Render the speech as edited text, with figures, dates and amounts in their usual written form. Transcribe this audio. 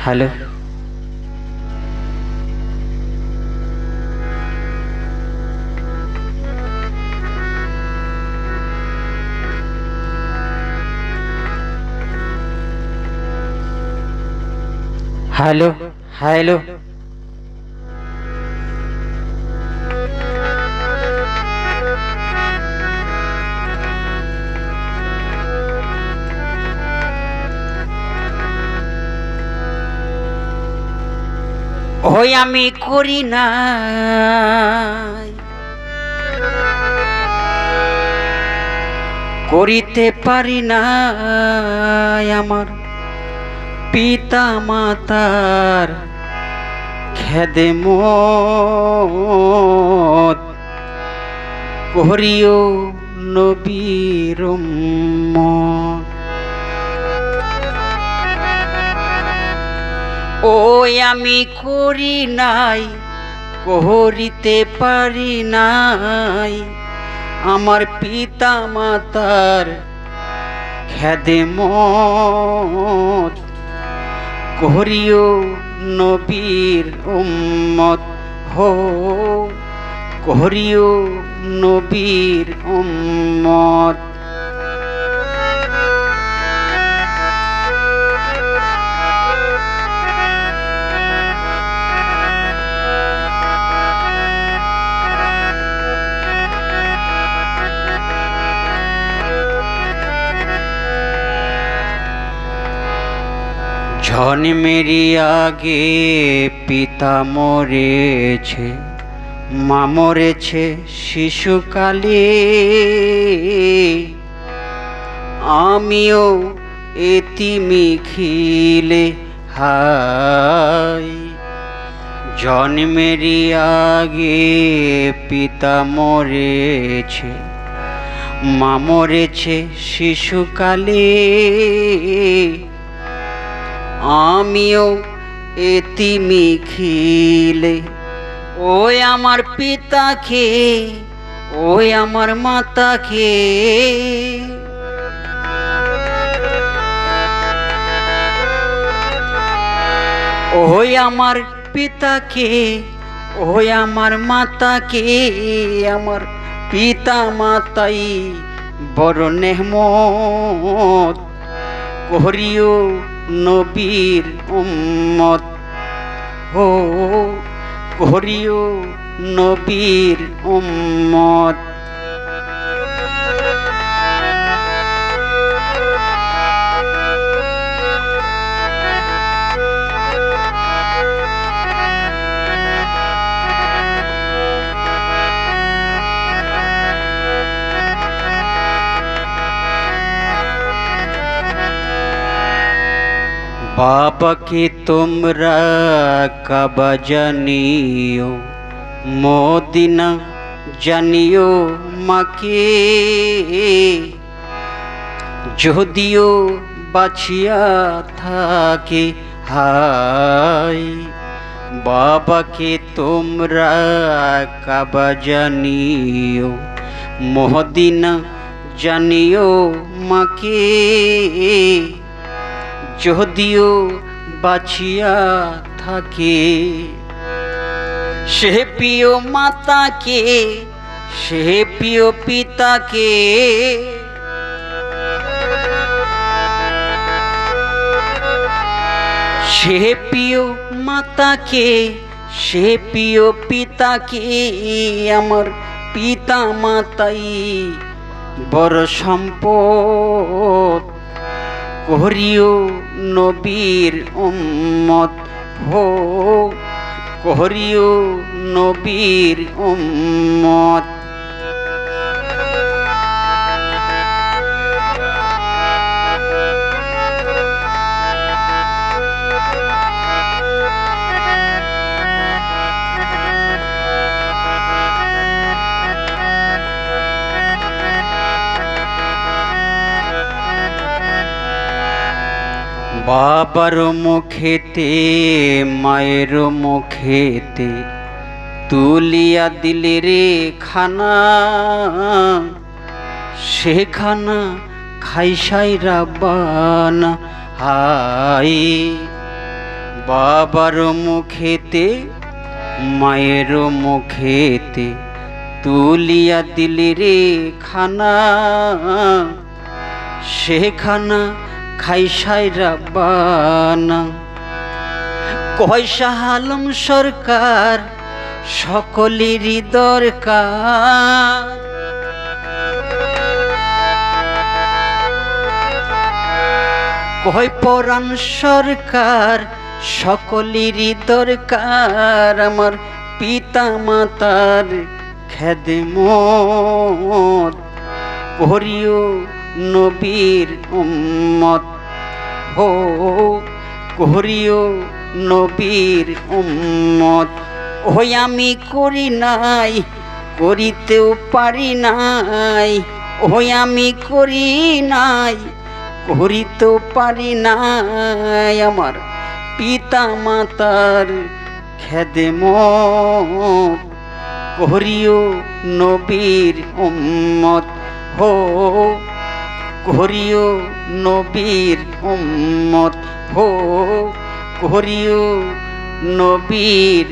Hello hello hello ওই আমি করি না করিতে পারি না আমার পিতা মাতার খেদমত করিও নবীর উম্মত। ওই আমি করি নাই করিতে পারি নাই আমার পিতা মাতার খেদমত করিও নবীর উম্মত হো করিও নবীর উম্মত। জন্মেরই আগে পিতা মরেছে মা মরেছে শিশুকালে আমিও এতিমি খিলে হাই। জন্মেরই আগে পিতা মরেছে মা মরেছে শিশুকালে আমিও এতিমি খিলে ওই আমার পিতাকে ওই আমার মাতাকে ওই আমার পিতাকে ওই আমার মাতাকে আমার পিতা মাতাই বড় নেহমত করিও নবীর উম্মত হো করিও নবীর উম্মত। बाबा के तुमरा काबा जानियो मोदिना जानियो माँ के যদিও বাছিয়া থাকে হাই। বাবাকে তোমরা কাবা জানিও মদিনা জানিও মাকে যদিও বাছিয়া থাকে সে প্রিয় মাতাকে সে প্রিয় পিতাকে সে প্রিয় মাতাকে সে প্রিয় পিতাকে আমার পিতা মাতাই বড় সম্পদ করিও নবীর উম্মত হো করিও নবীর উম্মত। বাবার মুখেতে মায়ের মুখেতে তুলিয়া দিলে রে খানা সে খানা খাই সাইরা বানা হাই। বাবার মুখেতে মায়ের মুখেতে তুলিয়া দিলি রে খানা, সে খানা খাই সাইরা বানা। কয় শাহ আলম সরকার সকলেরই দরকার, কয় পরাণ সরকার সকলেরই দরকার। আমার পিতা মাতার খেদমত করিও নবীর উম্মত, হো করিও নবীর উম্মত। ওই আমি করি নাই, করিতেও পারি নাই, ওই আমি করি নাই, করিতেও পারি নাই। আমার পিতা মাতার খেদমত করিও নবীর উম্মত, হো করিও নবীর উম্মত, হো করিও নবীর